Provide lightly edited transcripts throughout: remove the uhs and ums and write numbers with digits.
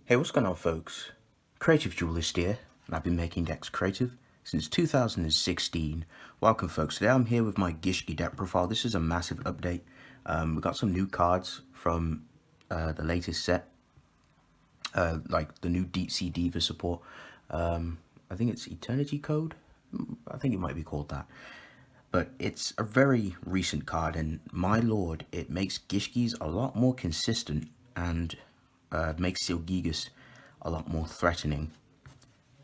Hey, what's going on, folks? Creative Duelist here, and I've been making decks creative since 2016. Welcome, folks. Today I'm here with my Gishki deck profile. This is a massive update. We got some new cards from the latest set, like the new Deep Sea Diva support. I think it's Eternity Code. I think it might be called that. But it's a very recent card, and my lord, it makes Gishkis a lot more consistent and makes YuGiOh a lot more threatening.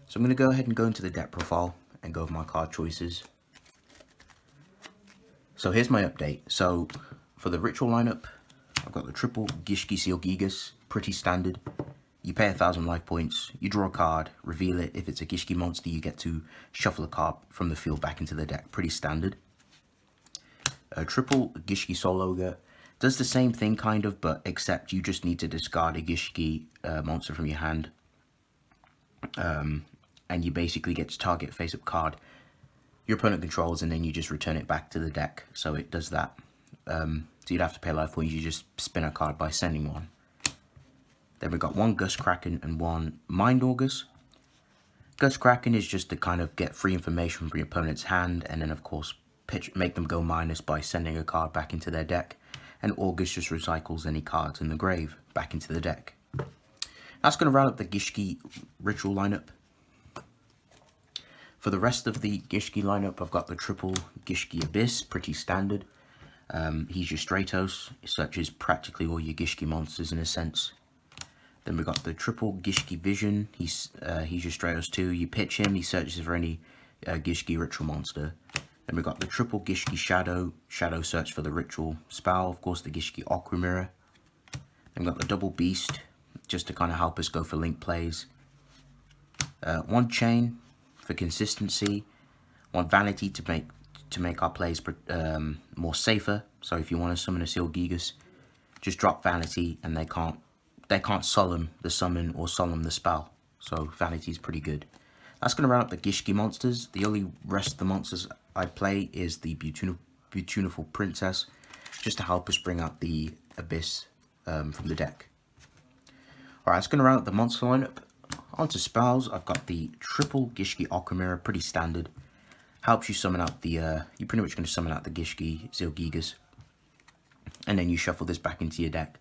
So I'm going to go ahead and go into the deck profile and go over my card choices. So here's my update. So for the ritual lineup, I've got the triple Gishki YuGiOh, pretty standard. You pay 1,000 life points, you draw a card, reveal it. If it's a Gishki monster, you get to shuffle a card from the field back into the deck. Pretty standard. Triple Gishki Soul Ogre does the same thing kind of, but except you just need to discard a Gishki monster from your hand. And you basically get to target face-up card your opponent controls, and then you just return it back to the deck. So it does that. So you'd have to pay life points, you just spin a card by sending one. Then we've got one Gust Kraken and one Mind Augurs. Gust Kraken is just to kind of get free information from your opponent's hand, and then of course make them go minus by sending a card back into their deck. And Augurs just recycles any cards in the grave back into the deck. That's going to round up the Gishki ritual lineup. For the rest of the Gishki lineup, I've got the triple Gishki Abyss, pretty standard. He's your Stratos, such as practically all your Gishki monsters in a sense. Then we've got the triple Gishki Vision. He's your Stratos too. You pitch him, he searches for any Gishki ritual monster. Then we've got the triple Gishki Shadow search for the ritual spell. Of course, the Gishki Aqua Mirror. Then we've got the double Beast, just to kind of help us go for link plays. One Chain for consistency. One Vanity to make our plays more safer. So if you want to summon a YuGiOh, just drop Vanity, and they can't solemn the summon or solemn the spell. So Vanity is pretty good. That's going to round up the Gishki monsters. The only rest of the monsters I play is the Beautiful Princess, just to help us bring out the Abyss from the deck. Alright, it's going to round up the monster lineup. Onto spells, I've got the triple Gishki Aqua Mirror, pretty standard. Helps you summon out the, you're pretty much going to summon out the Gishki YuGiOh. And then you shuffle this back into your deck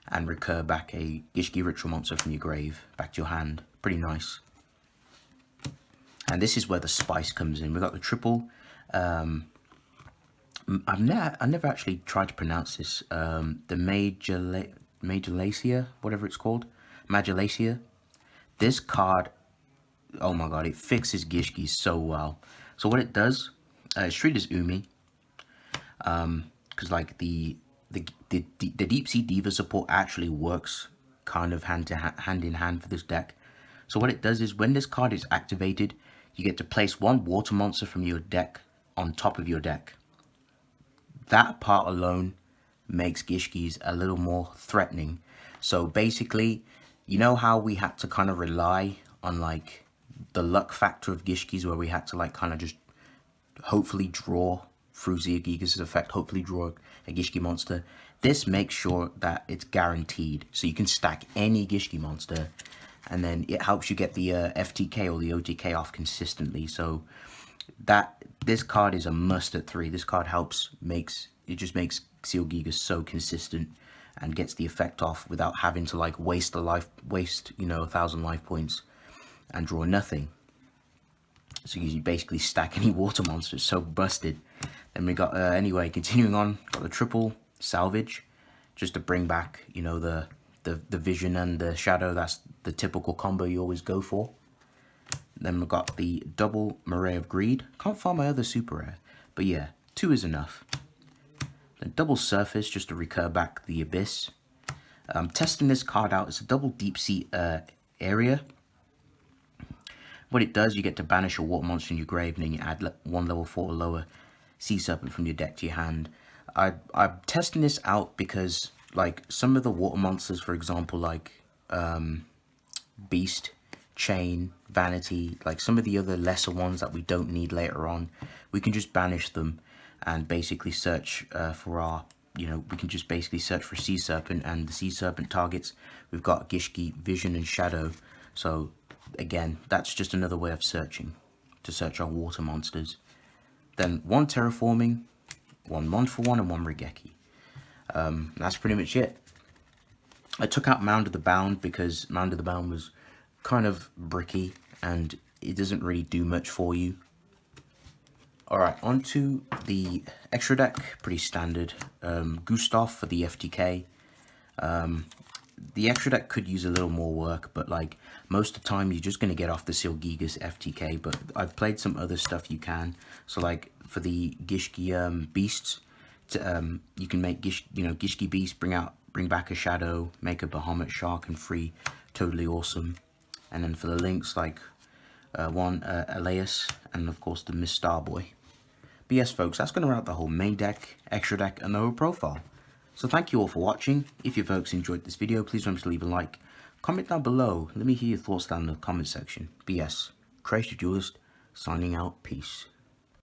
and recur back a Gishki ritual monster from your grave back to your hand. Pretty nice. And this is where the spice comes in. We've got the triple, I've never actually tried to pronounce this, the Majolacia, whatever it's called. Majolacia. This card, oh my god, it fixes Gishki so well. So what it does, it's treated as Umi, because like the Deep Sea Diva support actually works kind of hand in hand for this deck. So what it does is when this card is activated, you get to place one water monster from your deck on top of your deck. That part alone makes Gishkis a little more threatening. So basically, you know how we had to kind of rely on like the luck factor of Gishkis, where we had to like kind of just hopefully draw through YuGiOh's effect, hopefully draw a Gishki monster. This makes sure that it's guaranteed. So you can stack any Gishki monster, and then it helps you get the FTK or the OTK off consistently. So this card is a must at 3. This card just makes YuGiOh so consistent and gets the effect off without having to like waste 1,000 life points and draw nothing. So you basically stack any water monster. It's so busted. Then we got anyway, continuing on, got the triple Salvage, just to bring back the Vision and the Shadow. That's the typical combo you always go for. Then we've got the double Moray of Greed. Can't find my other super rare, but yeah, 2 is enough. Then double Surface, just to recur back the Abyss. Testing this card out, it's a double Deep Sea area. What it does, you get to banish a water monster in your grave, and then you add 1 level 4 or lower Sea Serpent from your deck to your hand. I'm testing this out because like some of the water monsters, for example, like Beast, Chain, Vanity, like some of the other lesser ones that we don't need later on, we can just banish them and basically search for our you know, we can just basically search for Sea Serpent, and the Sea Serpent targets, we've got Gishki, Vision, and Shadow. So again, that's just another way of searching, to search our water monsters. Then 1 Terraforming, 1 Monster 1, and 1 Regeki. That's pretty much it. I took out Mound of the Bound because Mound of the Bound was kind of bricky and it doesn't really do much for you. Alright, on to the extra deck, pretty standard. Gustav for the FTK. The extra deck could use a little more work, but like most of the time you're just going to get off the Silgigas FTK, but I've played some other stuff you can. So like for the Gishki beasts, you can make Gishki beast, bring back a Shadow, make a Bahamut Shark and free, totally awesome. And then for the links, like one Elias, and of course the Miss Starboy. But yes folks, that's going to wrap the whole main deck, extra deck, and the whole profile. So thank you all for watching. If you folks enjoyed this video, please remember to leave a like, comment down below, let me hear your thoughts down in the comment section. But yes, Crazy Duelist, signing out, peace.